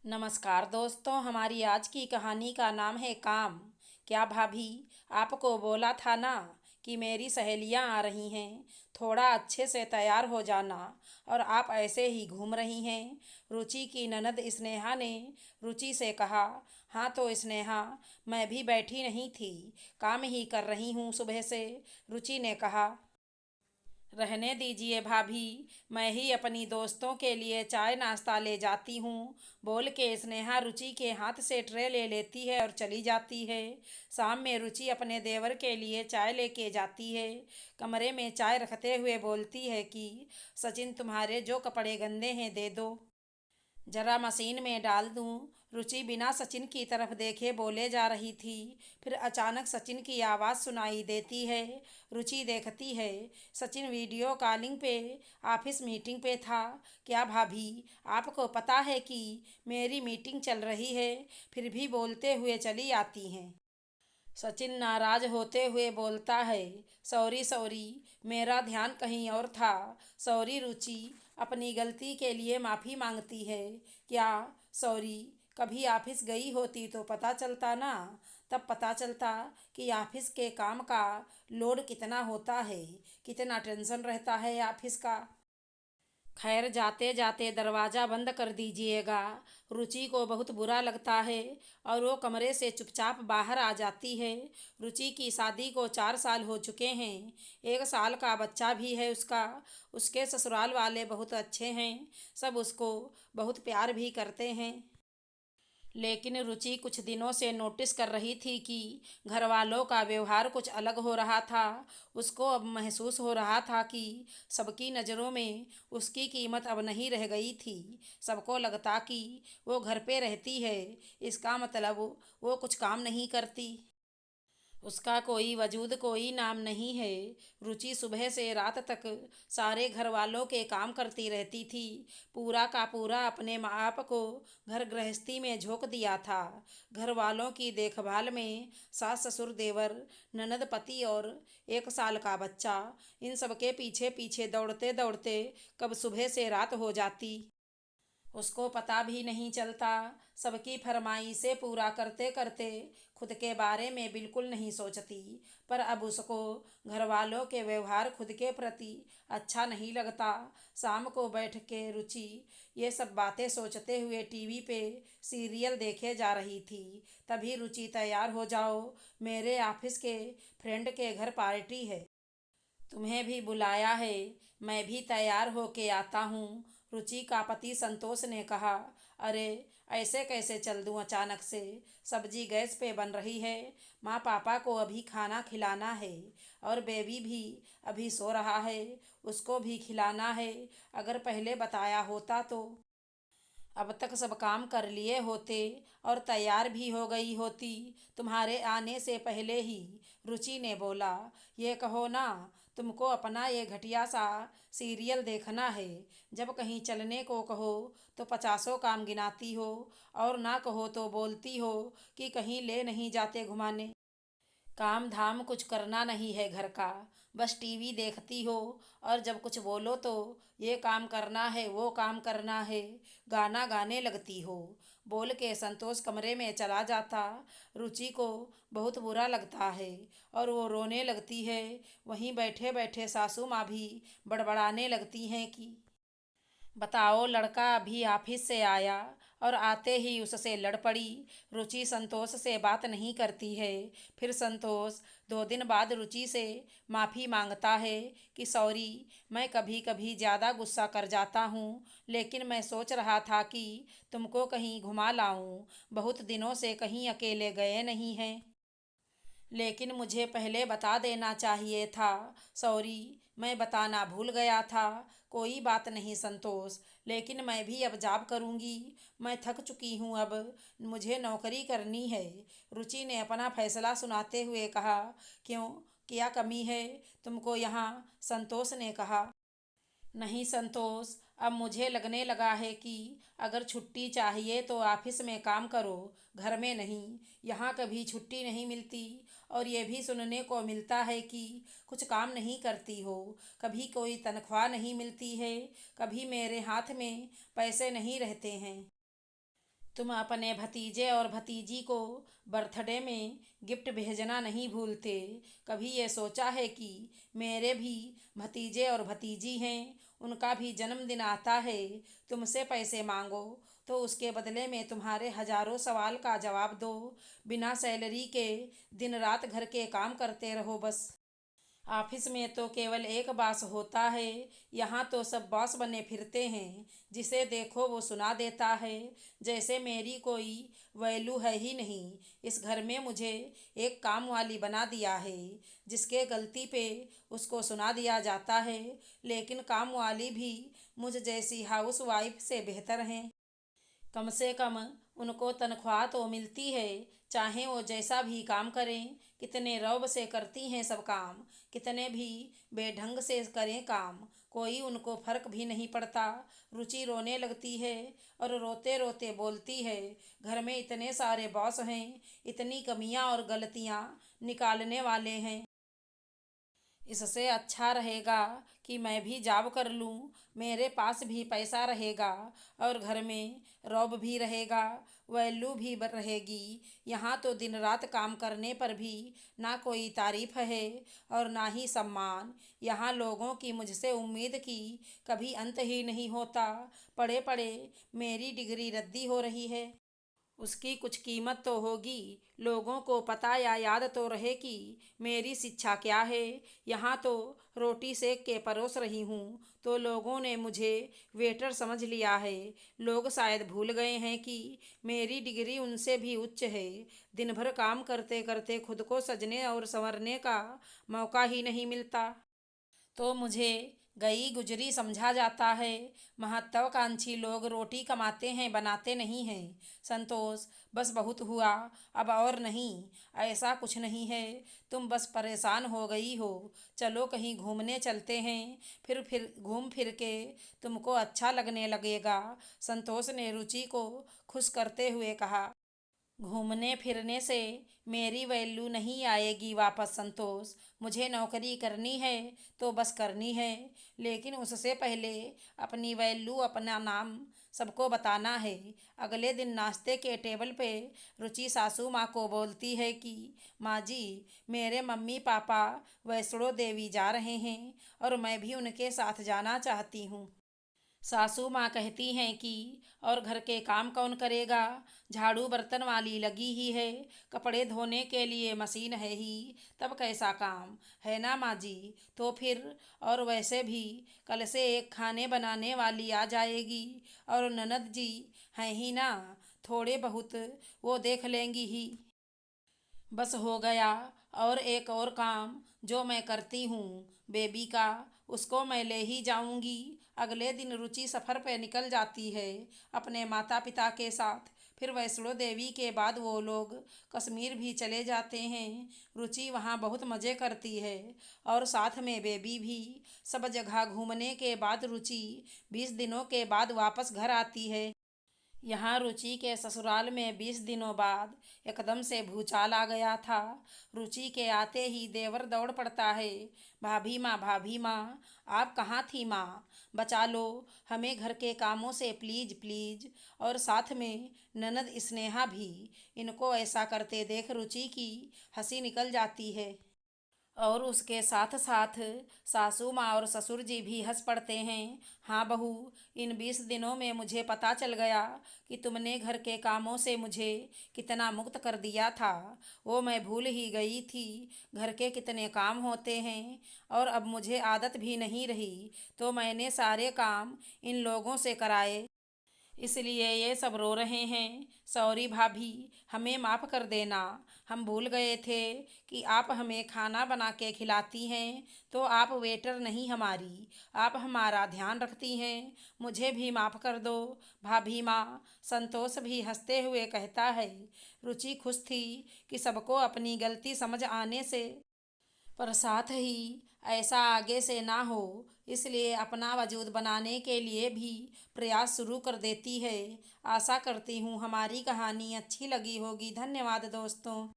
नमस्कार दोस्तों, हमारी आज की कहानी का नाम है काम। क्या भाभी, आपको बोला था ना कि मेरी सहेलियां आ रही हैं, थोड़ा अच्छे से तैयार हो जाना। और आप ऐसे ही घूम रही हैं। रुचि की ननद स्नेहा ने रुचि से कहा। हाँ तो स्नेहा, मैं भी बैठी नहीं थी, काम ही कर रही हूँ सुबह से। रुचि ने कहा। रहने दीजिए भाभी, मैं ही अपनी दोस्तों के लिए चाय नाश्ता ले जाती हूँ, बोल के स्नेहा रुचि के हाथ से ट्रे ले लेती है और चली जाती है। शाम में रुचि अपने देवर के लिए चाय लेके जाती है। कमरे में चाय रखते हुए बोलती है कि सचिन, तुम्हारे जो कपड़े गंदे हैं दे दो, जरा मशीन में डाल दूं। रुचि बिना सचिन की तरफ देखे बोले जा रही थी। फिर अचानक सचिन की आवाज़ सुनाई देती है। रुचि देखती है, सचिन वीडियो कॉलिंग पे ऑफिस मीटिंग पे था। क्या भाभी, आपको पता है कि मेरी मीटिंग चल रही है, फिर भी बोलते हुए चली आती हैं। सचिन नाराज होते हुए बोलता है, सॉरी सॉरी, मेरा ध्यान कहीं और था। सॉरी रुचि अपनी गलती के लिए माफ़ी मांगती है। क्या सॉरी, कभी ऑफिस गई होती तो पता चलता ना, तब पता चलता कि ऑफिस के काम का लोड कितना होता है, कितना टेंशन रहता है ऑफिस का। खैर, जाते जाते दरवाज़ा बंद कर दीजिएगा। रुचि को बहुत बुरा लगता है और वो कमरे से चुपचाप बाहर आ जाती है। रुचि की शादी को 4 साल हो चुके हैं। 1 साल का बच्चा भी है उसका। उसके ससुराल वाले बहुत अच्छे हैं, सब उसको बहुत प्यार भी करते हैं। लेकिन रुचि कुछ दिनों से नोटिस कर रही थी कि घर वालों का व्यवहार कुछ अलग हो रहा था। उसको अब महसूस हो रहा था कि सबकी नज़रों में उसकी कीमत अब नहीं रह गई थी। सबको लगता कि वो घर पे रहती है, इसका मतलब वो कुछ काम नहीं करती, उसका कोई वजूद, कोई नाम नहीं है। रुचि सुबह से रात तक सारे घर वालों के काम करती रहती थी। पूरा का पूरा अपने माँ बाप को घर गृहस्थी में झोंक दिया था। घर वालों की देखभाल में सास ससुर देवर ननद पति और 1 साल का बच्चा, इन सब के पीछे पीछे दौड़ते दौड़ते कब सुबह से रात हो जाती, उसको पता भी नहीं चलता। सबकी फरमाइशें पूरा करते करते खुद के बारे में बिल्कुल नहीं सोचती। पर अब उसको घर वालों के व्यवहार खुद के प्रति अच्छा नहीं लगता। शाम को बैठ के रुचि ये सब बातें सोचते हुए टीवी पे सीरियल देखे जा रही थी। तभी रुचि, तैयार हो जाओ, मेरे ऑफिस के फ्रेंड के घर पार्टी है, तुम्हें भी बुलाया है, मैं भी तैयार होके आता हूँ। रुचि का पति संतोष ने कहा। अरे, ऐसे कैसे चल दूँ अचानक से? सब्जी गैस पे बन रही है, माँ पापा को अभी खाना खिलाना है, और बेबी भी अभी सो रहा है, उसको भी खिलाना है। अगर पहले बताया होता तो अब तक सब काम कर लिए होते और तैयार भी हो गई होती, तुम्हारे आने से पहले ही। रुचि ने बोला। ये कहो ना, तुमको अपना ये घटिया सा सीरियल देखना है, जब कहीं चलने को कहो तो 50 काम गिनाती हो, और ना कहो तो बोलती हो कि कहीं ले नहीं जाते घुमाने। काम धाम कुछ करना नहीं है घर का, बस टीवी देखती हो, और जब कुछ बोलो तो ये काम करना है, वो काम करना है, गाना गाने लगती हो। बोल के संतोष कमरे में चला जाता। रुचि को बहुत बुरा लगता है और वो रोने लगती है। वहीं बैठे बैठे सासू माँ भी बड़बड़ाने लगती हैं कि बताओ, लड़का अभी ऑफिस से आया और आते ही उससे लड़ पड़ी। रुचि संतोष से बात नहीं करती है। फिर संतोष 2 दिन बाद रुचि से माफ़ी मांगता है कि सॉरी, मैं कभी कभी ज़्यादा गुस्सा कर जाता हूँ, लेकिन मैं सोच रहा था कि तुमको कहीं घुमा लाऊं, बहुत दिनों से कहीं अकेले गए नहीं हैं, लेकिन मुझे पहले बता देना चाहिए था। सॉरी, मैं बताना भूल गया था। कोई बात नहीं संतोष, लेकिन मैं भी अब जॉब करूँगी, मैं थक चुकी हूँ अब, मुझे नौकरी करनी है। रुचि ने अपना फैसला सुनाते हुए कहा। क्यों, क्या कमी है तुमको यहाँ? संतोष ने कहा। नहीं संतोष, अब मुझे लगने लगा है कि अगर छुट्टी चाहिए तो ऑफिस में काम करो, घर में नहीं। यहाँ कभी छुट्टी नहीं मिलती, और ये भी सुनने को मिलता है कि कुछ काम नहीं करती हो, कभी कोई तनख्वाह नहीं मिलती है, कभी मेरे हाथ में पैसे नहीं रहते हैं। तुम अपने भतीजे और भतीजी को बर्थडे में गिफ्ट भेजना नहीं भूलते। कभी ये सोचा है कि मेरे भी भतीजे और भतीजी हैं, उनका भी जन्मदिन आता है, तुमसे पैसे मांगो तो उसके बदले में तुम्हारे हजारों सवाल का जवाब दो, बिना सैलरी के दिन रात घर के काम करते रहो बस। ऑफिस में तो केवल एक बॉस होता है, यहाँ तो सब बॉस बने फिरते हैं, जिसे देखो वो सुना देता है, जैसे मेरी कोई वैल्यू है ही नहीं। इस घर में मुझे एक काम वाली बना दिया है, जिसके गलती पे उसको सुना दिया जाता है, लेकिन काम वाली भी मुझ जैसी हाउस वाइफ से बेहतर हैं। कम से कम उनको तनख्वाह तो मिलती है, चाहे वो जैसा भी काम करें। कितने रौब से करती हैं सब काम, कितने भी बेढंग से करें काम, कोई उनको फर्क भी नहीं पड़ता। रुचि रोने लगती है और रोते रोते बोलती है, घर में इतने सारे बॉस हैं, इतनी कमियां और गलतियां निकालने वाले हैं, इससे अच्छा रहेगा कि मैं भी जॉब कर लूँ, मेरे पास भी पैसा रहेगा और घर में रौब भी रहेगा, वैल्यू भी रहेगी। यहाँ तो दिन रात काम करने पर भी ना कोई तारीफ है और ना ही सम्मान। यहाँ लोगों की मुझसे उम्मीद की कभी अंत ही नहीं होता। पढ़े पढ़े मेरी डिग्री रद्दी हो रही है, उसकी कुछ कीमत तो होगी, लोगों को पता या याद तो रहे कि मेरी शिक्षा क्या है। यहाँ तो रोटी सेक के परोस रही हूँ तो लोगों ने मुझे वेटर समझ लिया है। लोग शायद भूल गए हैं कि मेरी डिग्री उनसे भी उच्च है। दिन भर काम करते करते खुद को सजने और संवरने का मौका ही नहीं मिलता, तो मुझे गई गुजरी समझा जाता है। महत्वाकांक्षी लोग रोटी कमाते हैं, बनाते नहीं हैं। संतोष, बस बहुत हुआ, अब और नहीं। ऐसा कुछ नहीं है, तुम बस परेशान हो गई हो। चलो कहीं घूमने चलते हैं, फिर घूम फिर के तुमको अच्छा लगने लगेगा। संतोष ने रुचि को खुश करते हुए कहा। घूमने फिरने से मेरी वैल्यू नहीं आएगी वापस संतोष। मुझे नौकरी करनी है तो बस करनी है, लेकिन उससे पहले अपनी वैल्यू, अपना नाम सबको बताना है। अगले दिन नाश्ते के टेबल पे रुचि सासू माँ को बोलती है कि माँ जी, मेरे मम्मी पापा वैष्णो देवी जा रहे हैं और मैं भी उनके साथ जाना चाहती हूँ। सासू माँ कहती हैं कि और घर के काम कौन करेगा, झाड़ू बर्तन वाली लगी ही है, कपड़े धोने के लिए मशीन है ही, तब कैसा काम है ना माँ जी। तो फिर और वैसे भी कल से एक खाने बनाने वाली आ जाएगी और ननद जी हैं ही ना, थोड़े बहुत वो देख लेंगी ही। बस हो गया। और एक और काम जो मैं करती हूँ बेबी का, उसको मैं ले ही जाऊंगी। अगले दिन रुचि सफ़र पे निकल जाती है अपने माता पिता के साथ। फिर वैष्णो देवी के बाद वो लोग कश्मीर भी चले जाते हैं। रुचि वहाँ बहुत मज़े करती है और साथ में बेबी भी। सब जगह घूमने के बाद रुचि 20 दिनों के बाद वापस घर आती है। यहाँ रुचि के ससुराल में 20 दिनों बाद एकदम से भूचाल आ गया था। रुचि के आते ही देवर दौड़ पड़ता है, भाभी माँ, आप कहाँ थी माँ, बचा लो हमें घर के कामों से प्लीज प्लीज। और साथ में ननद स्नेहा भी। इनको ऐसा करते देख रुचि की हंसी निकल जाती है और उसके साथ साथ सासू माँ और ससुर जी भी हंस पड़ते हैं। हाँ बहू, इन 20 दिनों में मुझे पता चल गया कि तुमने घर के कामों से मुझे कितना मुक्त कर दिया था। वो मैं भूल ही गई थी, घर के कितने काम होते हैं और अब मुझे आदत भी नहीं रही, तो मैंने सारे काम इन लोगों से कराए, इसलिए ये सब रो रहे हैं। सॉरी भाभी, हमें माफ़ कर देना, हम भूल गए थे कि आप हमें खाना बना के खिलाती हैं, तो आप वेटर नहीं हमारी, आप हमारा ध्यान रखती हैं, मुझे भी माफ़ कर दो भाभी माँ। संतोष भी हंसते हुए कहता है। रुचि खुश थी कि सबको अपनी गलती समझ आने से, पर साथ ही ऐसा आगे से ना हो, इसलिए अपना वजूद बनाने के लिए भी प्रयास शुरू कर देती है। आशा करती हूँ हमारी कहानी अच्छी लगी होगी। धन्यवाद दोस्तों।